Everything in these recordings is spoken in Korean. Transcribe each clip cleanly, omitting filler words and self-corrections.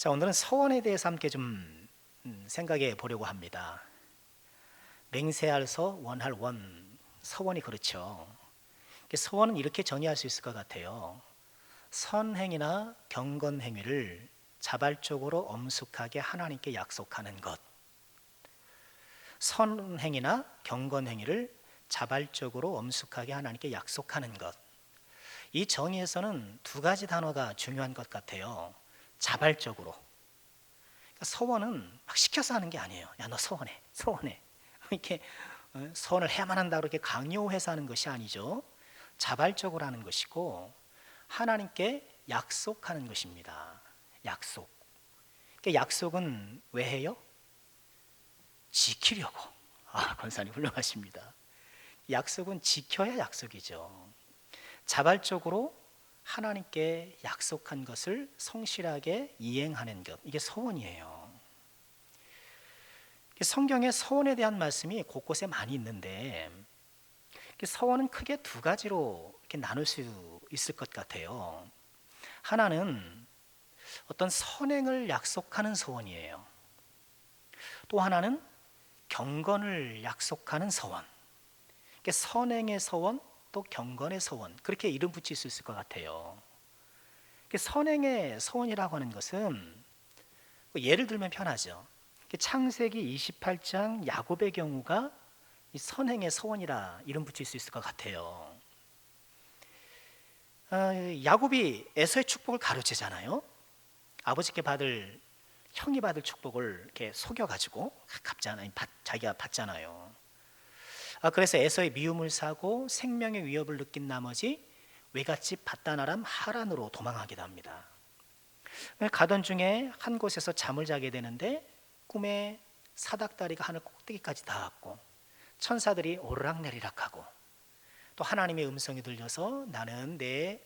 자, 오늘은 서원에 대해서 함께 좀 생각해 보려고 합니다. 맹세할 서, 원할 원, 서원이 그렇죠. 서원은 이렇게 정의할 수 있을 것 같아요. 선행이나 경건 행위를 자발적으로 엄숙하게 하나님께 약속하는 것. 선행이나 경건 행위를 자발적으로 엄숙하게 하나님께 약속하는 것. 이 정의에서는 두 가지 단어가 중요한 것 같아요. 자발적으로. 서원은 막 시켜서 하는 게 아니에요. 야, 너 서원해, 서원해. 이렇게 서원을 해야만 한다 그렇게 강요해서 하는 것이 아니죠. 자발적으로 하는 것이고 하나님께 약속하는 것입니다. 약속. 그러니까 약속은 왜 해요? 지키려고. 권사님 훌륭하십니다. 약속은 지켜야 약속이죠. 자발적으로 하나님께 약속한 것을 성실하게 이행하는 것, 이게 서원이에요. 성경에 서원에 대한 말씀이 곳곳에 많이 있는데 서원은 크게 두 가지로 이렇게 나눌 수 있을 것 같아요. 하나는 어떤 선행을 약속하는 서원이에요. 또 하나는 경건을 약속하는 서원. 선행의 서원, 또 경건의 서원, 그렇게 이름 붙일 수 있을 것 같아요. 선행의 서원이라고 하는 것은 예를 들면 편하죠. 창세기 28장 야곱의 경우가 이 선행의 서원이라 이름 붙일 수 있을 것 같아요. 야곱이 에서의 축복을 가로채잖아요. 아버지께 받을, 형이 받을 축복을 이렇게 속여가지고 자기가 받잖아요. 그래서 에서의 미움을 사고 생명의 위협을 느낀 나머지 외갓집 밧다나람 하란으로 도망하게 됩니다. 가던 중에 한 곳에서 잠을 자게 되는데 꿈에 사닥다리가 하늘 꼭대기까지 닿았고 천사들이 오르락내리락하고 또 하나님의 음성이 들려서 나는 내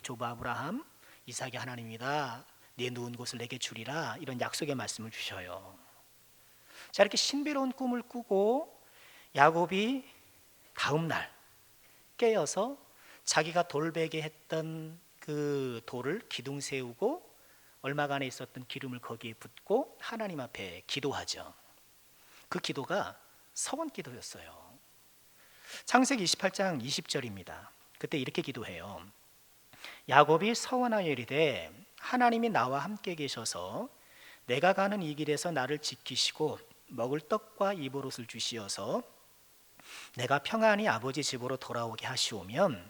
조부 아브라함 이삭의 하나님이다. 네 누운 곳을 내게 주리라. 이런 약속의 말씀을 주셔요. 자, 이렇게 신비로운 꿈을 꾸고 야곱이 다음 날 깨어서 자기가 돌베개 했던 그 돌을 기둥 세우고 얼마간에 있었던 기름을 거기에 붓고 하나님 앞에 기도하죠. 그 기도가 서원 기도였어요. 창세기 28장 20절입니다. 그때 이렇게 기도해요. 야곱이 서원하여 이르되 하나님이 나와 함께 계셔서 내가 가는 이 길에서 나를 지키시고 먹을 떡과 입을 옷을 주시어서 내가 평안히 아버지 집으로 돌아오게 하시오면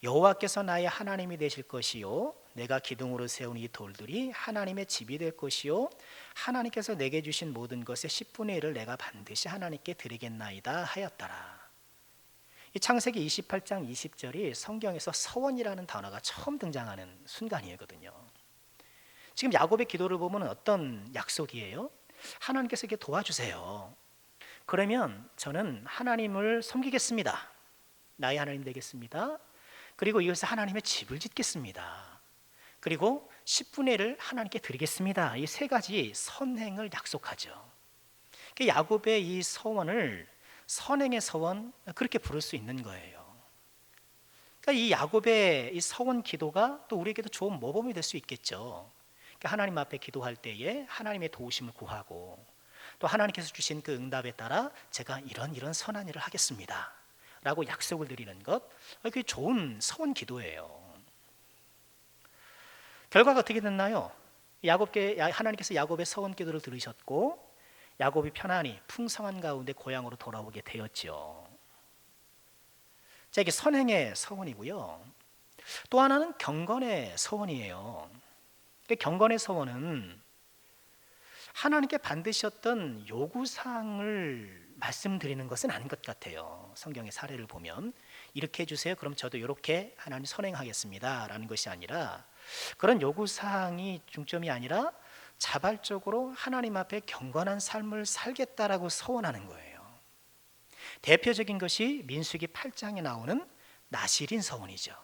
여호와께서 나의 하나님이 되실 것이요 내가 기둥으로 세운 이 돌들이 하나님의 집이 될 것이요 하나님께서 내게 주신 모든 것의 10분의 1을 내가 반드시 하나님께 드리겠나이다 하였더라. 이 창세기 28장 20절이 성경에서 서원이라는 단어가 처음 등장하는 순간이거든요. 지금 야곱의 기도를 보면 어떤 약속이에요? 하나님께서 이렇게 도와주세요. 그러면 저는 하나님을 섬기겠습니다. 나의 하나님 되겠습니다. 그리고 이것을 하나님의 집을 짓겠습니다. 그리고 10분의 1을 하나님께 드리겠습니다. 이 세 가지 선행을 약속하죠. 야곱의 이 서원을 선행의 서원, 그렇게 부를 수 있는 거예요. 이 야곱의 이 서원 기도가 또 우리에게도 좋은 모범이 될 수 있겠죠. 하나님 앞에 기도할 때에 하나님의 도우심을 구하고 또 하나님께서 주신 그 응답에 따라 제가 이런 선한 일을 하겠습니다 라고 약속을 드리는 것, 그게 좋은 서원 기도예요. 결과가 어떻게 됐나요? 하나님께서 야곱의 서원 기도를 들으셨고 야곱이 편안히 풍성한 가운데 고향으로 돌아오게 되었죠. 자, 이게 선행의 서원이고요. 또 하나는 경건의 서원이에요. 경건의 서원은 하나님께 반드시 어떤 요구사항을 말씀드리는 것은 아닌 것 같아요. 성경의 사례를 보면 이렇게 해주세요. 그럼 저도 이렇게 하나님 선행하겠습니다 라는 것이 아니라, 그런 요구사항이 중점이 아니라 자발적으로 하나님 앞에 경건한 삶을 살겠다라고 서원하는 거예요. 대표적인 것이 민수기 8장에 나오는 나실인 서원이죠.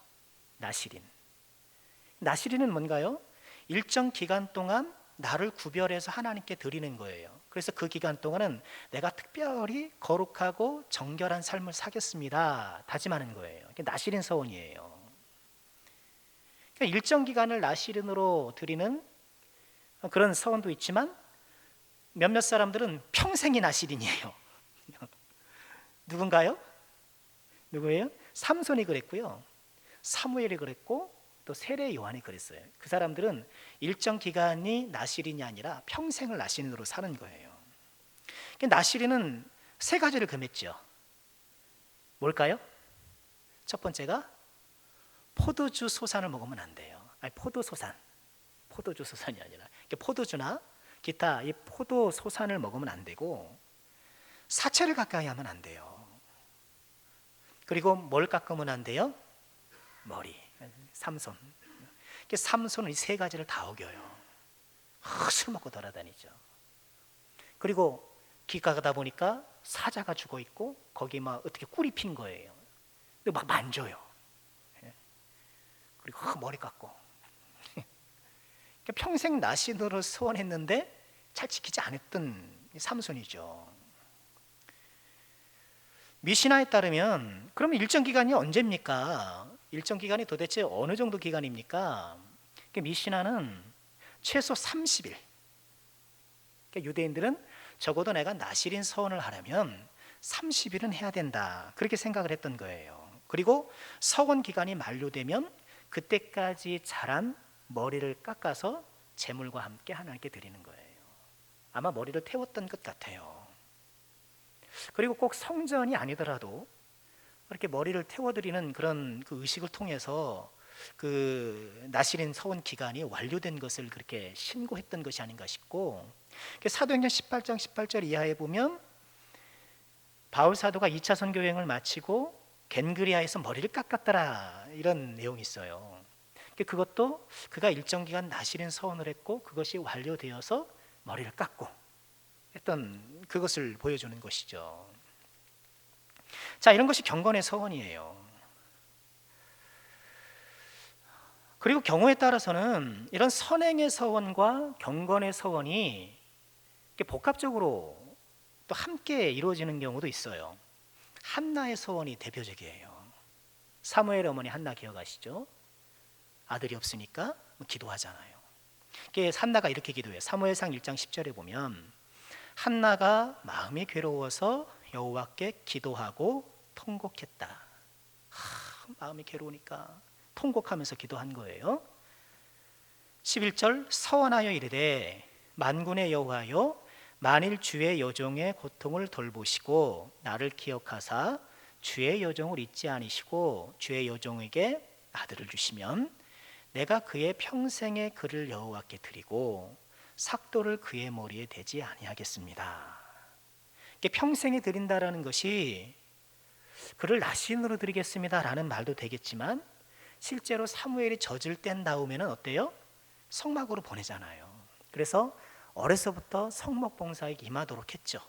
나실인은 뭔가요? 일정 기간 동안 나를 구별해서 하나님께 드리는 거예요. 그래서 그 기간 동안은 내가 특별히 거룩하고 정결한 삶을 사겠습니다 다짐하는 거예요. 나실인 서원이에요. 일정 기간을 나실인으로 드리는 그런 서원도 있지만 몇몇 사람들은 평생이 나시린이에요. 누군가요? 누구예요? 삼손이 그랬고요, 사무엘이 그랬고, 또 세례 요한이 그랬어요. 그 사람들은 일정 기간이 나시린이 아니라 평생을 나시린으로 사는 거예요. 나시린은 세 가지를 금했죠. 뭘까요? 첫 번째가 포도주 소산을 먹으면 안 돼요. 아니, 포도주 소산이 아니라 포도주나 기타 이 포도 소산을 먹으면 안 되고, 사체를 가까이 하면 안 돼요. 그리고 뭘 깎으면 안 돼요? 머리. 삼손. 삼손은 이 세 가지를 다 어겨요. 술 먹고 돌아다니죠. 그리고 길 가다 보니까 사자가 죽어 있고 거기 막 어떻게 꿀이 핀 거예요. 근데 막 만져요. 그리고 머리 깎고. 평생 나신으로 소원했는데 잘 지키지 않았던 삼손이죠. 미시나에 따르면 그러면 일정 기간이 언제입니까? 일정 기간이 도대체 어느 정도 기간입니까? 미시나는 최소 30일. 유대인들은 적어도 내가 나시린 서원을 하려면 30일은 해야 된다, 그렇게 생각을 했던 거예요. 그리고 서원 기간이 만료되면 그때까지 자란 머리를 깎아서 제물과 함께 하나님께 드리는 거예요. 아마 머리를 태웠던 것 같아요. 그리고 꼭 성전이 아니더라도 이렇게 머리를 태워드리는 그런 그 의식을 통해서 그 나시린 서원 기간이 완료된 것을 그렇게 신고했던 것이 아닌가 싶고, 사도행전 18장 18절 이하에 보면 바울 사도가 2차 선교 여행을 마치고 겐그리아에서 머리를 깎았더라, 이런 내용이 있어요. 그것도 그가 일정 기간 나시린 서원을 했고 그것이 완료되어서 머리를 깎고 했던 그것을 보여주는 것이죠. 자, 이런 것이 경건의 서원이에요. 그리고 경우에 따라서는 이런 선행의 서원과 경건의 서원이 복합적으로 또 함께 이루어지는 경우도 있어요. 한나의 서원이 대표적이에요. 사무엘 어머니 한나 기억하시죠? 아들이 없으니까 기도하잖아요. 한나가 이렇게 기도해요. 사무엘상 1장 10절에 보면 한나가 마음이 괴로워서 여호와께 기도하고 통곡했다. 마음이 괴로우니까 통곡하면서 기도한 거예요. 11절 서원하여 이르되 만군의 여호와여, 만일 주의 여종의 고통을 돌보시고 나를 기억하사 주의 여종을 잊지 아니시고 주의 여종에게 아들을 주시면 내가 그의 평생의 그를 여호와께 드리고 삭도를 그의 머리에 대지 아니하겠습니다. 평생에 드린다라는 것이 그를 나신으로 드리겠습니다라는 말도 되겠지만, 실제로 사무엘이 젖을 땐 다음에는 어때요? 성막으로 보내잖아요. 그래서 어려서부터 성목 봉사에 임하도록 했죠.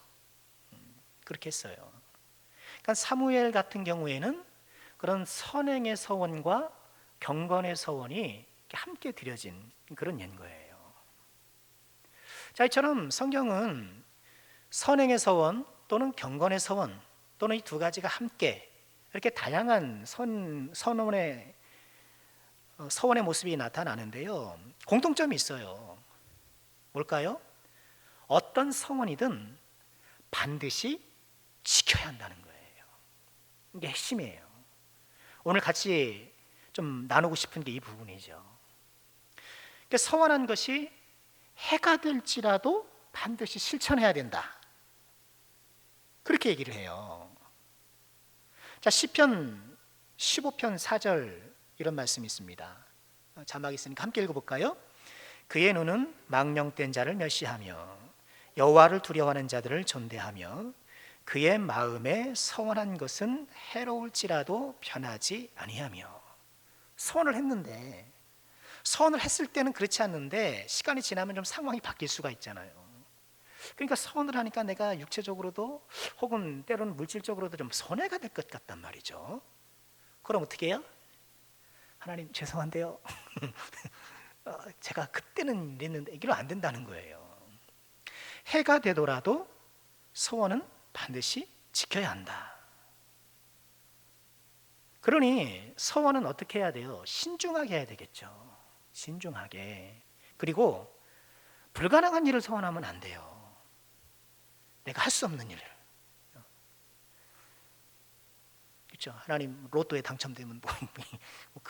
그렇게 했어요. 그러니까 사무엘 같은 경우에는 그런 선행의 서원과 경건의 서원이 함께 드려진 그런 예인 거예요. 자, 이처럼 성경은 선행의 서원 또는 경건의 서원 또는 이 두 가지가 함께 이렇게 다양한 서원의 모습이 나타나는데요, 공통점이 있어요. 뭘까요? 어떤 서원이든 반드시 지켜야 한다는 거예요. 이게 핵심이에요. 오늘 같이 좀 나누고 싶은 게 이 부분이죠. 서원한 것이 해가 될지라도 반드시 실천해야 된다, 그렇게 얘기를 해요. 자, 시편 15편 4절 이런 말씀이 있습니다. 자막이 있으니까 함께 읽어볼까요? 그의 눈은 망령된 자를 멸시하며 여호와를 두려워하는 자들을 존대하며 그의 마음에 서원한 것은 해로울지라도 변하지 아니하며. 서원을 했는데, 서원을 했을 때는 그렇지 않는데 시간이 지나면 좀 상황이 바뀔 수가 있잖아요. 그러니까 서원을 하니까 내가 육체적으로도 혹은 때로는 물질적으로도 좀 손해가 될 것 같단 말이죠. 그럼 어떻게 해요? 하나님 죄송한데요, 제가 그때는 이랬는데 이게 안 된다는 거예요. 해가 되더라도 서원은 반드시 지켜야 한다. 그러니 서원은 어떻게 해야 돼요? 신중하게 해야 되겠죠. 신중하게. 그리고 불가능한 일을 소원하면 안 돼요. 내가 할 수 없는 일을. 그렇죠? 하나님 로또에 당첨되면 뭐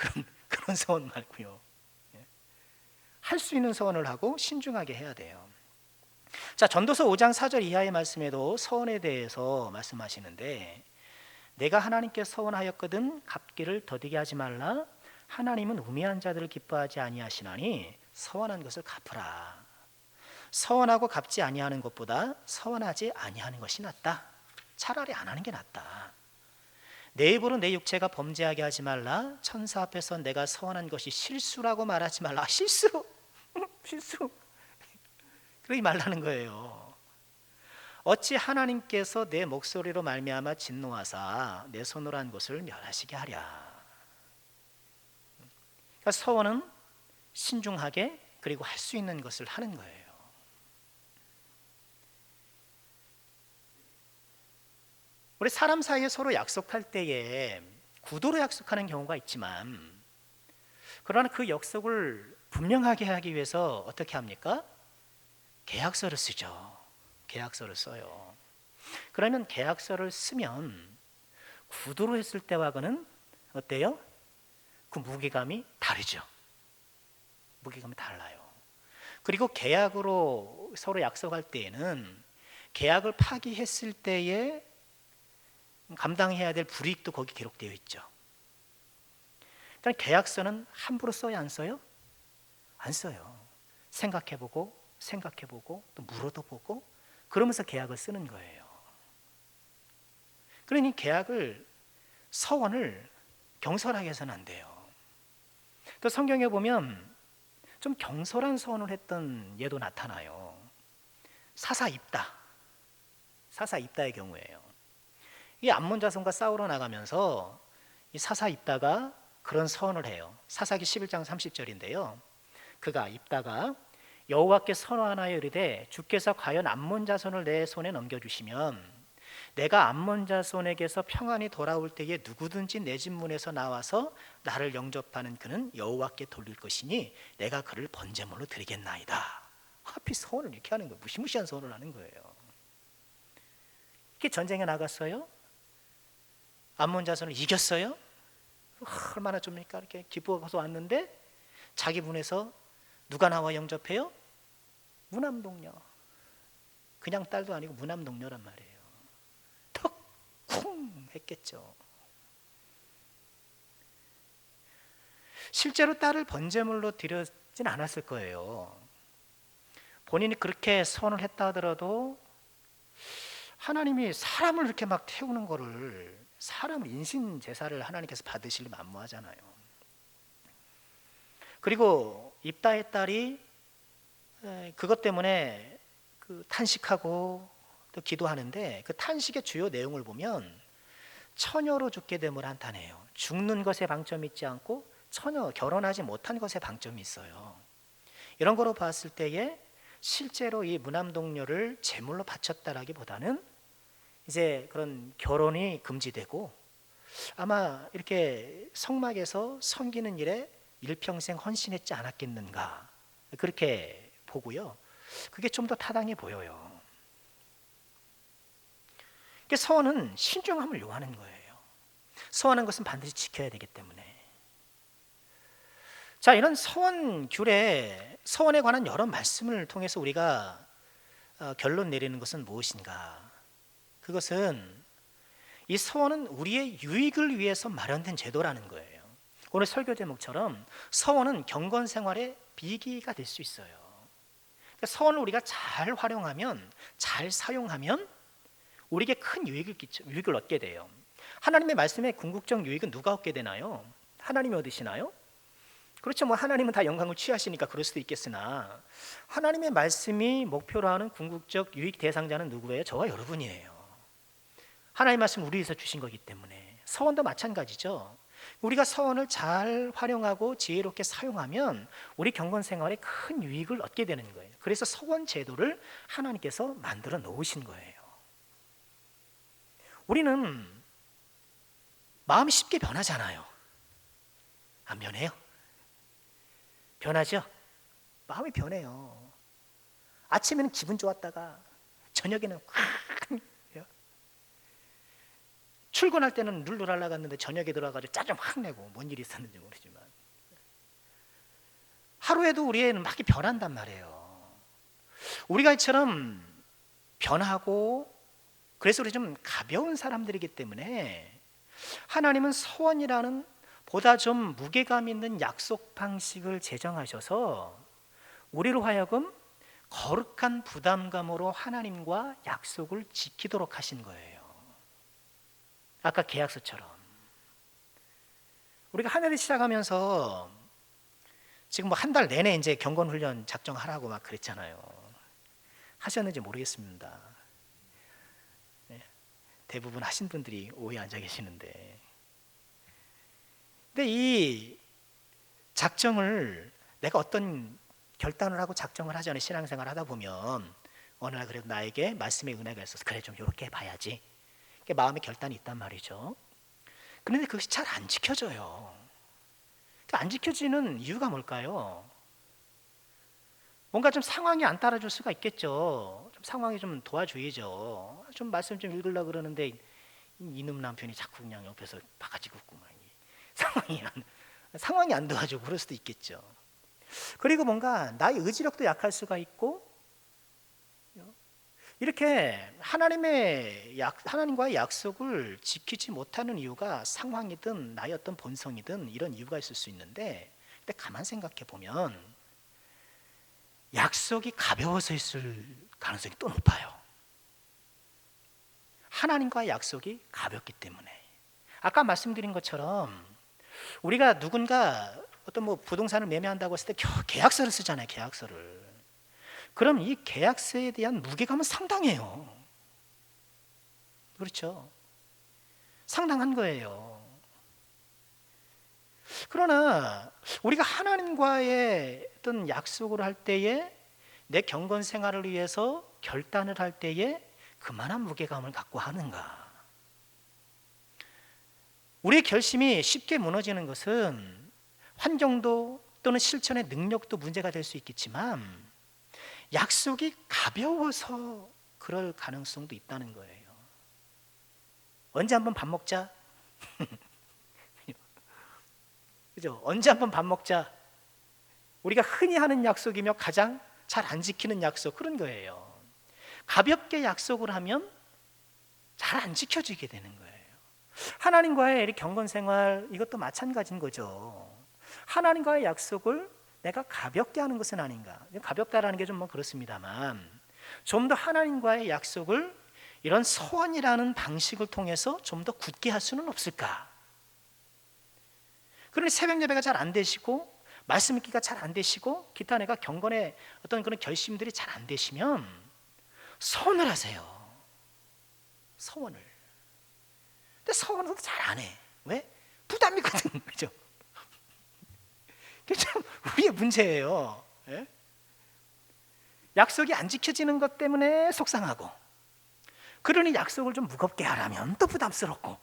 그런 소원 말고요. 할 수 있는 소원을 하고 신중하게 해야 돼요. 자, 전도서 5장 4절 이하의 말씀에도 서원에 대해서 말씀하시는데, 내가 하나님께 서원하였거든 갚기를 더디게 하지 말라. 하나님은 우매한 자들을 기뻐하지 아니하시나니 서원한 것을 갚으라. 서원하고 갚지 아니하는 것보다 서원하지 아니하는 것이 낫다. 차라리 안 하는 게 낫다. 내 입으로 내 육체가 범죄하게 하지 말라. 천사 앞에서 내가 서원한 것이 실수라고 말하지 말라. 실수. 그러지 말라는 거예요. 어찌 하나님께서 내 목소리로 말미암아 진노하사 내 손으로 한 것을 멸하시게 하랴. 그러니까 서원은 신중하게 그리고 할 수 있는 것을 하는 거예요. 우리 사람 사이에 서로 약속할 때에 구도로 약속하는 경우가 있지만, 그러나 그 약속을 분명하게 하기 위해서 어떻게 합니까? 계약서를 쓰죠. 계약서를 써요. 그러면 계약서를 쓰면 구두로 했을 때와는 어때요? 그 무게감이 다르죠. 무게감이 달라요. 그리고 계약으로 서로 약속할 때에는 계약을 파기했을 때에 감당해야 될 불이익도 거기 기록되어 있죠. 일단 계약서는 함부로 써야 안 써요? 안 써요. 생각해보고 또 물어도 보고 그러면서 계약을 쓰는 거예요. 그러니 계약을, 서원을 경솔하게 해서는 안 돼요. 또 성경에 보면 좀 경솔한 서원을 했던 예도 나타나요. 사사입다의 경우에요. 이 암몬 자손과 싸우러 나가면서 이 사사입다가 그런 서원을 해요. 사사기 11장 30절인데요. 그가 입다가 여호와께 선언하여 이르되 주께서 과연 암몬 자손을 내 손에 넘겨주시면 내가 암몬 자손에게서 평안히 돌아올 때에 누구든지 내 집 문에서 나와서 나를 영접하는 그는 여호와께 돌릴 것이니 내가 그를 번제물로 드리겠나이다. 하필 서원을 이렇게 하는 거예요. 무시무시한 서원을 하는 거예요. 이렇게 전쟁에 나갔어요. 암몬 자손을 이겼어요. 얼마나 줍니까? 이렇게 기뻐서 왔는데 자기 문에서 누가 나와 영접해요? 무남동녀. 그냥 딸도 아니고 무남동녀란 말이에요. 턱쿵 했겠죠. 실제로 딸을 번제물로 드렸진 않았을 거예요. 본인이 그렇게 선을 했다 하더라도 하나님이 사람을 이렇게 막 태우는 거를, 사람을 인신 제사를 하나님께서 받으시려면 만무하잖아요. 그리고 입다의 딸이 그것 때문에 그 탄식하고 또 기도하는데, 그 탄식의 주요 내용을 보면 처녀로 죽게 됨을 한탄해요. 죽는 것에 방점이 있지 않고 처녀, 결혼하지 못한 것에 방점이 있어요. 이런 거로 봤을 때에 실제로 이 무남동녀를 제물로 바쳤다라기보다는 이제 그런 결혼이 금지되고 아마 이렇게 성막에서 섬기는 일에 일평생 헌신했지 않았겠는가, 그렇게 보고요. 그게 좀 더 타당해 보여요. 서원은 신중함을 요하는 거예요. 서원한 것은 반드시 지켜야 되기 때문에. 자, 이런 서원 규례, 서원에 관한 여러 말씀을 통해서 우리가 결론 내리는 것은 무엇인가? 그것은 이 서원은 우리의 유익을 위해서 마련된 제도라는 거예요. 오늘 설교 제목처럼 서원은 경건 생활의 비기가 될 수 있어요. 그러니까 서원을 우리가 잘 활용하면, 잘 사용하면 우리에게 큰 유익을 얻게 돼요. 하나님의 말씀의 궁극적 유익은 누가 얻게 되나요? 하나님이 얻으시나요? 그렇죠. 뭐 하나님은 다 영광을 취하시니까 그럴 수도 있겠으나, 하나님의 말씀이 목표로 하는 궁극적 유익 대상자는 누구예요? 저와 여러분이에요. 하나님의 말씀 우리 위해서 주신 거기 때문에. 서원도 마찬가지죠. 우리가 서원을 잘 활용하고 지혜롭게 사용하면 우리 경건 생활에 큰 유익을 얻게 되는 거예요. 그래서 서원 제도를 하나님께서 만들어 놓으신 거예요. 우리는 마음이 쉽게 변하잖아요. 안 변해요? 변하죠? 마음이 변해요. 아침에는 기분 좋았다가 저녁에는 확 출근할 때는 룰루랄라 갔는데 저녁에 들어가지고 짜증 확 내고 뭔 일이 있었는지 모르지만 하루에도 우리 애는 막 변한단 말이에요. 우리가 이처럼 변하고 그래서 우리 좀 가벼운 사람들이기 때문에 하나님은 서원이라는 보다 좀 무게감 있는 약속 방식을 제정하셔서 우리로 하여금 거룩한 부담감으로 하나님과 약속을 지키도록 하신 거예요. 아까 계약서처럼 우리가 한 해를 시작하면서 지금 뭐 한 달 내내 이제 경건훈련 작정하라고 막 그랬잖아요. 하셨는지 모르겠습니다. 네, 대부분 하신 분들이 오해 앉아 계시는데, 근데 이 작정을 내가 어떤 결단을 하고 작정을 하지 않은 신앙생활 하다 보면 어느 날 그래도 나에게 말씀의 은혜가 있어서 그래 좀 이렇게 해봐야지 마음의 결단이 있단 말이죠. 그런데 그것이 잘 안 지켜져요. 안 지켜지는 이유가 뭘까요? 뭔가 좀 상황이 안 따라줄 수가 있겠죠. 좀 상황이 좀 도와줘야죠. 좀 말씀 좀 읽으려고 그러는데 이놈 남편이 자꾸 그냥 옆에서 바가지 굽고 상황이 안 도와주고 그럴 수도 있겠죠. 그리고 뭔가 나의 의지력도 약할 수가 있고 이렇게 하나님과의 약속을 지키지 못하는 이유가 상황이든 나의 어떤 본성이든 이런 이유가 있을 수 있는데, 근데 가만 생각해 보면 약속이 가벼워서 있을 가능성이 또 높아요. 하나님과의 약속이 가볍기 때문에. 아까 말씀드린 것처럼 우리가 누군가 어떤 뭐 부동산을 매매한다고 했을 때 계약서를 쓰잖아요. 계약서를. 그럼 이 계약서에 대한 무게감은 상당해요. 그렇죠? 상당한 거예요. 그러나 우리가 하나님과의 어떤 약속을 할 때에 내 경건 생활을 위해서 결단을 할 때에 그만한 무게감을 갖고 하는가? 우리의 결심이 쉽게 무너지는 것은 환경도 또는 실천의 능력도 문제가 될 수 있겠지만 약속이 가벼워서 그럴 가능성도 있다는 거예요. 언제 한번 밥 먹자? 그죠? 언제 한번 밥 먹자? 우리가 흔히 하는 약속이며 가장 잘 안 지키는 약속, 그런 거예요. 가볍게 약속을 하면 잘 안 지켜지게 되는 거예요. 하나님과의 이 경건 생활, 이것도 마찬가지인 거죠. 하나님과의 약속을 내가 가볍게 하는 것은 아닌가. 가볍다라는 게 좀 뭐 그렇습니다만 좀 더 하나님과의 약속을 이런 서원이라는 방식을 통해서 좀 더 굳게 할 수는 없을까? 그런데 새벽 예배가 잘 안 되시고 말씀 읽기가 잘 안 되시고 기타 내가 경건의 어떤 그런 결심들이 잘 안 되시면 서원을 하세요. 서원을. 근데 서원은 잘 안 해. 왜? 부담이거든. 그죠? 그게 참 우리의 문제예요. 예? 약속이 안 지켜지는 것 때문에 속상하고, 그러니 약속을 좀 무겁게 하라면 또 부담스럽고,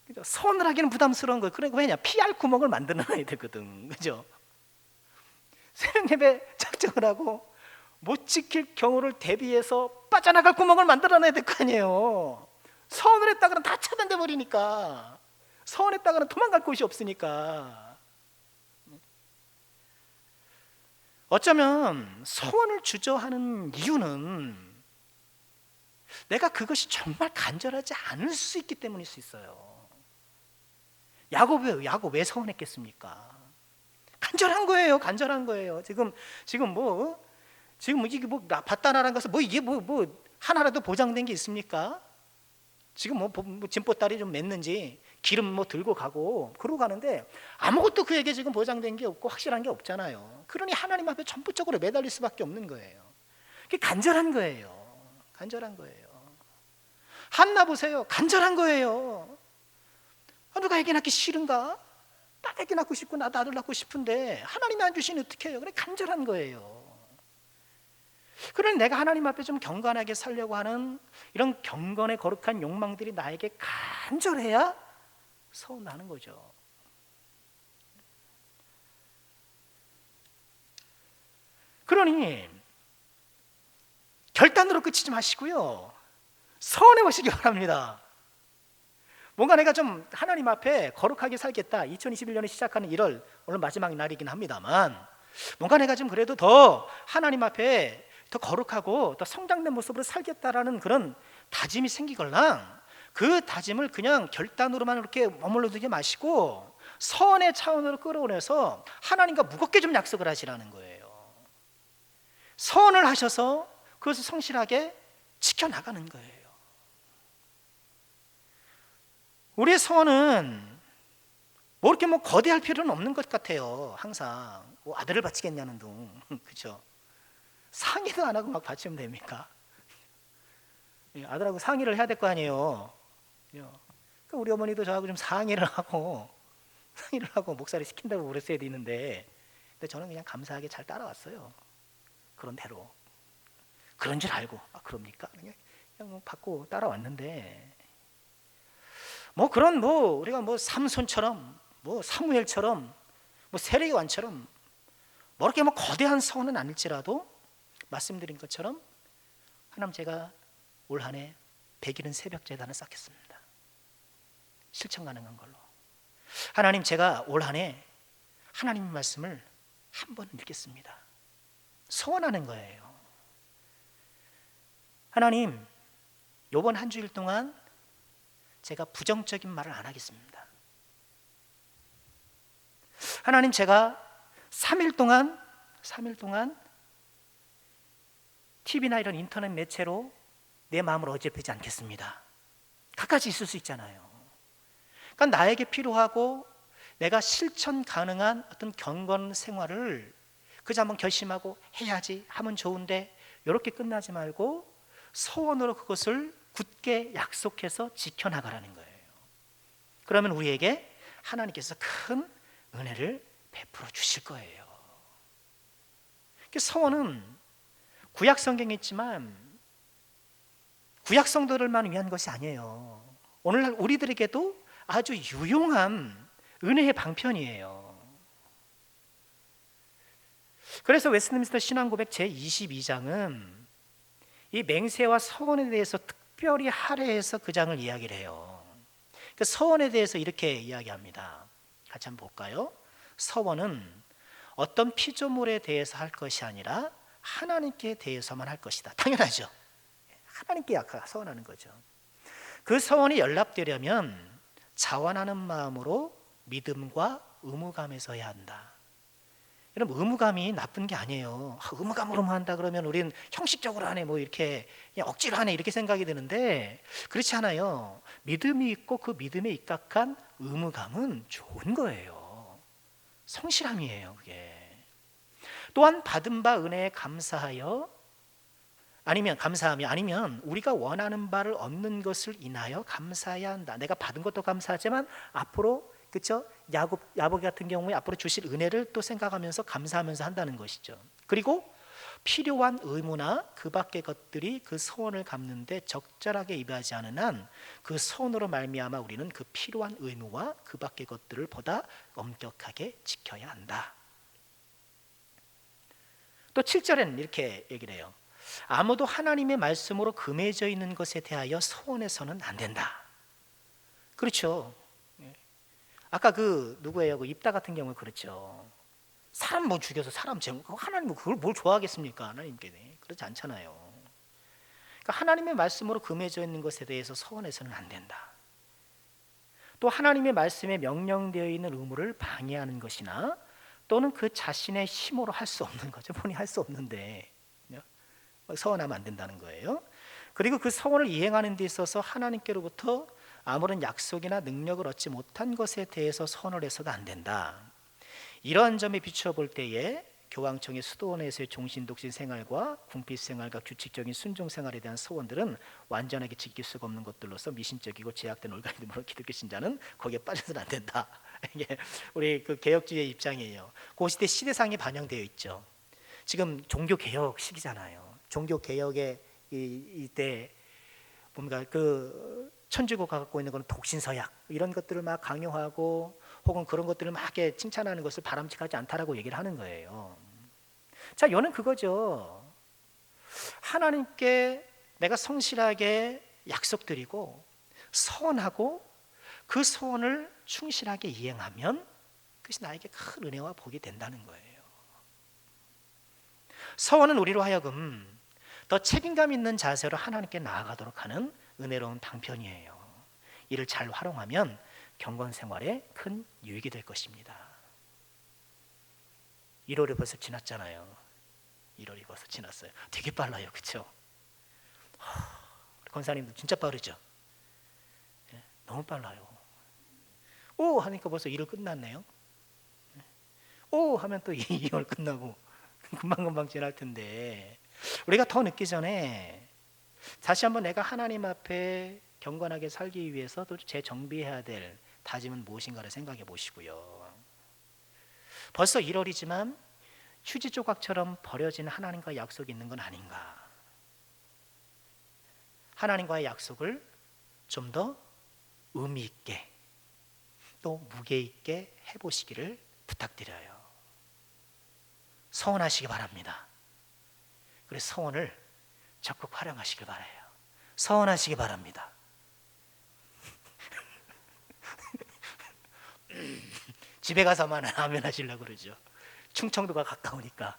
그죠? 서원을 하기는 부담스러운 거예요. 그러니까 왜냐? 피할 구멍을 만들어놔야 되거든. 그죠? 새벽 예배 작정을 하고 못 지킬 경우를 대비해서 빠져나갈 구멍을 만들어놔야 될 거 아니에요. 서원을 했다가는 다 차단돼 버리니까, 서원했다가는 도망갈 곳이 없으니까. 어쩌면 서원을 주저하는 이유는 내가 그것이 정말 간절하지 않을 수 있기 때문일 수 있어요. 야곱 왜 서원했겠습니까? 간절한 거예요. 간절한 거예요. 지금 이게 뭐 밭다나란 것은 뭐 이게 뭐 하나라도 보장된 게 있습니까? 지금 뭐 짐보따리 좀 맸는지 기름 뭐 들고 가고 그러고 가는데 아무것도 그에게 지금 보장된 게 없고 확실한 게 없잖아요. 그러니 하나님 앞에 전부적으로 매달릴 수밖에 없는 거예요. 그게 간절한 거예요. 간절한 거예요. 한나 보세요. 간절한 거예요. 누가 애기 낳기 싫은가? 나도 애기 낳고 싶고 나도 아들 낳고 싶은데 하나님이 안 주시니 어떻게 해요? 그래, 간절한 거예요. 그러니 내가 하나님 앞에 좀 경건하게 살려고 하는 이런 경건의 거룩한 욕망들이 나에게 간절해야 서운하는 거죠. 그러니 결단으로 끝이지 마시고요, 서원해 보시기 바랍니다. 뭔가 내가 좀 하나님 앞에 거룩하게 살겠다, 2021년에 시작하는 1월 오늘 마지막 날이긴 합니다만, 뭔가 내가 좀 그래도 더 하나님 앞에 더 거룩하고 더 성장된 모습으로 살겠다라는 그런 다짐이 생기거나, 그 다짐을 그냥 결단으로만 이렇게 머물러 두지 마시고 서원의 차원으로 끌어올려서 하나님과 무겁게 좀 약속을 하시라는 거예요. 서원을 하셔서 그것을 성실하게 지켜나가는 거예요. 우리의 서원은 뭐 이렇게 뭐 거대할 필요는 없는 것 같아요. 항상 뭐 아들을 바치겠냐는 둥, 그렇죠? 상의도 안 하고 막 바치면 됩니까? 아들하고 상의를 해야 될 거 아니에요. 우리 어머니도 저하고 좀 상의를 하고 목살이 시킨다고 그랬어야 되는데, 근데 저는 그냥 감사하게 잘 따라왔어요. 그런 대로. 그런 줄 알고, 그럽니까? 그냥 뭐 받고 따라왔는데, 뭐 그런 뭐 우리가 뭐 삼손처럼, 뭐 사무엘처럼, 뭐 세례요한처럼 뭐 이렇게 뭐 거대한 서원은 아닐지라도 말씀드린 것처럼, 하나님 제가 올 한해 100일은 새벽 제단을 쌓겠습니다. 실천 가능한 걸로. 하나님 제가 올 한해 하나님의 말씀을 한 번 읽겠습니다. 서원하는 거예요. 하나님, 이번 한 주일 동안 제가 부정적인 말을 안 하겠습니다. 하나님 제가 3일 동안 TV나 이런 인터넷 매체로 내 마음을 어지럽히지 않겠습니다. 갖가지 있을 수 있잖아요. 그러니까 나에게 필요하고 내가 실천 가능한 어떤 경건 생활을 그저 한번 결심하고 해야지 하면 좋은데, 이렇게 끝나지 말고 서원으로 그것을 굳게 약속해서 지켜나가라는 거예요. 그러면 우리에게 하나님께서 큰 은혜를 베풀어 주실 거예요. 서원은 구약 성경에 있지만 구약 성도들만 위한 것이 아니에요. 오늘날 우리들에게도 아주 유용한 은혜의 방편이에요. 그래서 웨스트민스터 신앙고백 제22장은 이 맹세와 서원에 대해서 특별히 할애해서 그 장을 이야기를 해요. 그 서원에 대해서 이렇게 이야기합니다. 같이 한번 볼까요? 서원은 어떤 피조물에 대해서 할 것이 아니라 하나님께 대해서만 할 것이다. 당연하죠. 하나님께 서원하는 거죠. 그 서원이 연락되려면 자원하는 마음으로 믿음과 의무감에서 해야 한다. 여러분, 의무감이 나쁜 게 아니에요. 의무감으로만 한다 그러면 우리는 형식적으로 하네, 뭐 이렇게 그냥 억지로 하네, 이렇게 생각이 드는데, 그렇지 않아요. 믿음이 있고 그 믿음에 입각한 의무감은 좋은 거예요. 성실함이에요, 그게. 또한 받은 바 은혜에 감사하며, 아니면 우리가 원하는 바를 얻는 것을 인하여 감사해야 한다. 내가 받은 것도 감사하지만 앞으로, 그렇죠? 야곱 같은 경우에 앞으로 주실 은혜를 또 생각하면서 감사하면서 한다는 것이죠. 그리고 필요한 의무나 그 밖의 것들이 그 소원을 갚는데 적절하게 임하지 않은 한 그 소원으로 말미암아 우리는 그 필요한 의무와 그 밖의 것들을 보다 엄격하게 지켜야 한다. 또 7절에는 이렇게 얘기를 해요. 아무도 하나님의 말씀으로 금해져 있는 것에 대하여 소원해서는 안 된다. 그렇죠. 아까 그 누구예요? 그 입다 같은 경우는 그렇죠. 사람 뭐 죽여서 사람 제물, 하나님 뭐 그걸 뭘 좋아하겠습니까? 하나님께 그렇지 않잖아요. 그러니까 하나님의 말씀으로 금해져 있는 것에 대해서 소원해서는 안 된다. 또 하나님의 말씀에 명령되어 있는 의무를 방해하는 것이나 또는 그 자신의 힘으로 할 수 없는 거죠. 본인이 할 수 없는데 서원하면 안 된다는 거예요. 그리고 그 서원을 이행하는 데 있어서 하나님께로부터 아무런 약속이나 능력을 얻지 못한 것에 대해서 서원을 해서도 안 된다. 이러한 점에 비추어 볼 때에 교황청의 수도원에서의 종신독신 생활과 궁핍 생활과 규칙적인 순종 생활에 대한 서원들은 완전하게 지킬 수가 없는 것들로서 미신적이고 제약된 올가림으로 기독교 신자는 거기에 빠져서는 안 된다. 이게 우리 그 개혁주의의 입장이에요. 그 시대 시대상이 반영되어 있죠. 지금 종교 개혁 시기잖아요. 종교 개혁의 이때 뭔가 그 천주교가 갖고 있는 건 독신서약 이런 것들을 막 강요하고 혹은 그런 것들을 막 칭찬하는 것을 바람직하지 않다라고 얘기를 하는 거예요. 자, 요는 그거죠. 하나님께 내가 성실하게 약속드리고 서원하고 그 서원을 충실하게 이행하면 그것이 나에게 큰 은혜와 복이 된다는 거예요. 서원은 우리로 하여금 더 책임감 있는 자세로 하나님께 나아가도록 하는 은혜로운 방편이에요. 이를 잘 활용하면 경건 생활에 큰 유익이 될 것입니다. 1월이 벌써 지났잖아요. 1월이 벌써 지났어요. 되게 빨라요, 그렇죠? 권사님도 진짜 빠르죠? 네, 너무 빨라요. 오 하니까 벌써 1월 끝났네요. 오 하면 또 2월 끝나고 금방금방 지날 텐데, 우리가 더 늦기 전에 다시 한번 내가 하나님 앞에 경건하게 살기 위해서 또 재정비해야 될 다짐은 무엇인가를 생각해 보시고요. 벌써 1월이지만 휴지 조각처럼 버려진 하나님과의 약속이 있는 건 아닌가. 하나님과의 약속을 좀 더 의미 있게 또 무게 있게 해보시기를 부탁드려요. 서원하시기 바랍니다. 그래서 서원을 적극 활용하시길 바라요. 서원하시기 바랍니다. 집에 가서만 아멘 하시려고 그러죠. 충청도가 가까우니까.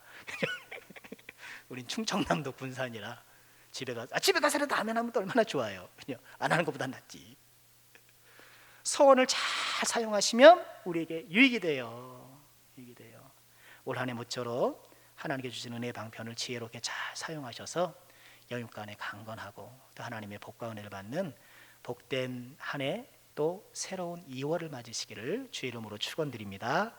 우린 충청남도 군산이라 집에 가서라도 아멘 하면 또 얼마나 좋아요. 그냥 안 하는 것보다 낫지. 서원을 잘 사용하시면 우리에게 유익이 돼요. 유익이 돼요. 올 한 해 모쪼록 하나님께 주신 은혜의 방편을 지혜롭게 잘 사용하셔서 영육간에 강건하고 또 하나님의 복과 은혜를 받는 복된 한 해 또 새로운 2월을 맞으시기를 주의 이름으로 축원드립니다.